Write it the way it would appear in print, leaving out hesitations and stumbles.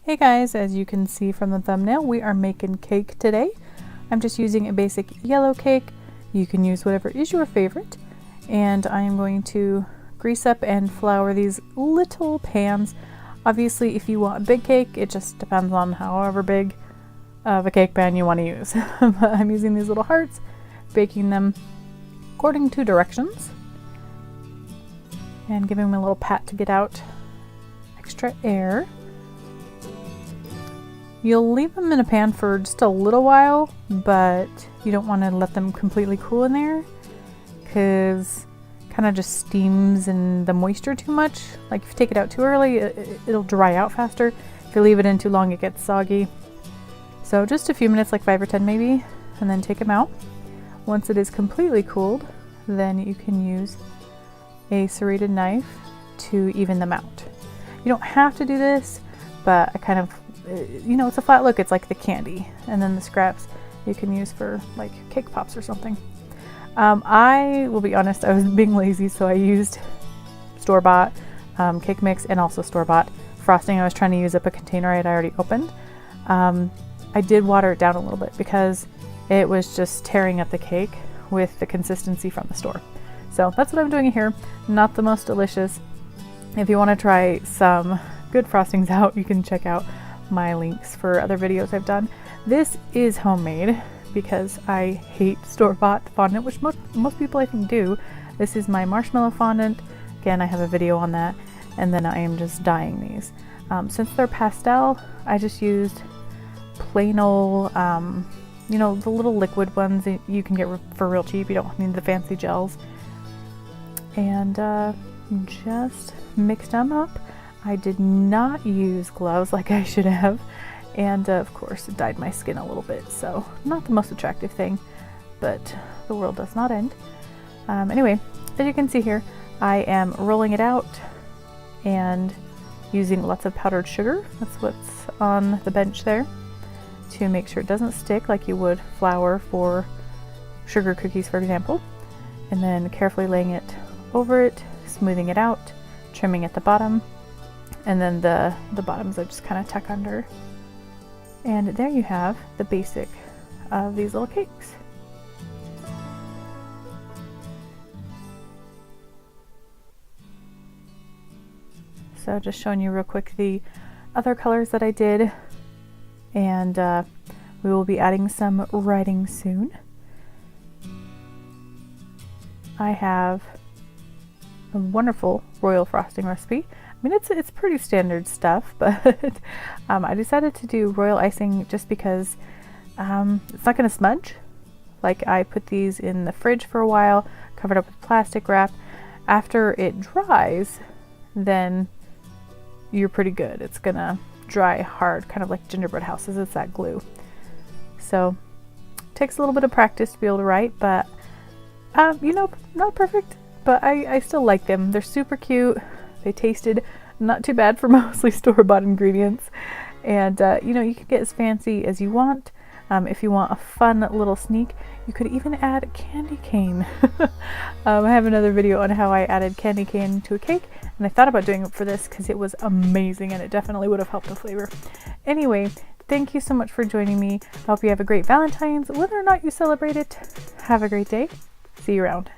Hey guys, as you can see from the thumbnail, we are making cake today. I'm just using a basic yellow cake. You can use whatever is your favorite. And I am going to grease up and flour these little pans. Obviously, if you want a big cake, it just depends on however big of a cake pan you want to use. But I'm using these little hearts, baking them according to directions, and giving them a little pat to get out extra air. You'll leave them in a pan for just a little while, but you don't want to let them completely cool in there because it kind of just steams in the moisture too much. Like if you take it out too early, it'll dry out faster. If you leave it in too long, it gets soggy. So just a few minutes, like 5 or 10 maybe, and then take them out. Once it is completely cooled, then you can use a serrated knife to even them out. You don't have to do this, but I kind of, you know, it's a flat look, it's like the candy, and then the scraps you can use for like cake pops or something. I will be honest, I was being lazy, so I used store-bought cake mix and also store-bought frosting. I was trying to use up a container I had already opened. I did water it down a little bit because it was just tearing at the cake with the consistency from the store. So that's what I'm doing here. Not the most delicious. If you want to try some good frostings out, you can check out my links for other videos I've done. This is homemade because I hate store-bought fondant, which most people I think do. This is my marshmallow fondant. Again, I have a video on that. And then I am just dyeing these. Since they're pastel, I just used plain old, you know, the little liquid ones that you can get for real cheap. You don't need the fancy gels. And just mixed them up. I did not use gloves like I should have, and of course it dyed my skin a little bit, so not the most attractive thing, but the world does not end. Anyway, as you can see here, I am rolling it out and using lots of powdered sugar. That's what's on the bench there, to make sure it doesn't stick like you would flour for sugar cookies, for example. And then carefully laying it over it, smoothing it out, trimming at the bottom. And then the bottoms I just kind of tuck under. And there you have the basic of these little cakes. So just showing you real quick the other colors that I did. And we will be adding some writing soon. I have a wonderful royal frosting recipe. I mean, it's pretty standard stuff, but I decided to do royal icing just because it's not going to smudge. Like, I put these in the fridge for a while, covered up with plastic wrap. After it dries, then you're pretty good. It's going to dry hard, kind of like gingerbread houses. It's that glue. So, it takes a little bit of practice to be able to write, but, you know, not perfect. But I still like them. They're super cute. They tasted not too bad for mostly store-bought ingredients. And, you know, you can get as fancy as you want. If you want a fun little sneak, you could even add candy cane. I have another video on how I added candy cane to a cake. And I thought about doing it for this because it was amazing and it definitely would have helped the flavor. Anyway, thank you so much for joining me. I hope you have a great Valentine's. Whether or not you celebrate it, have a great day. See you around.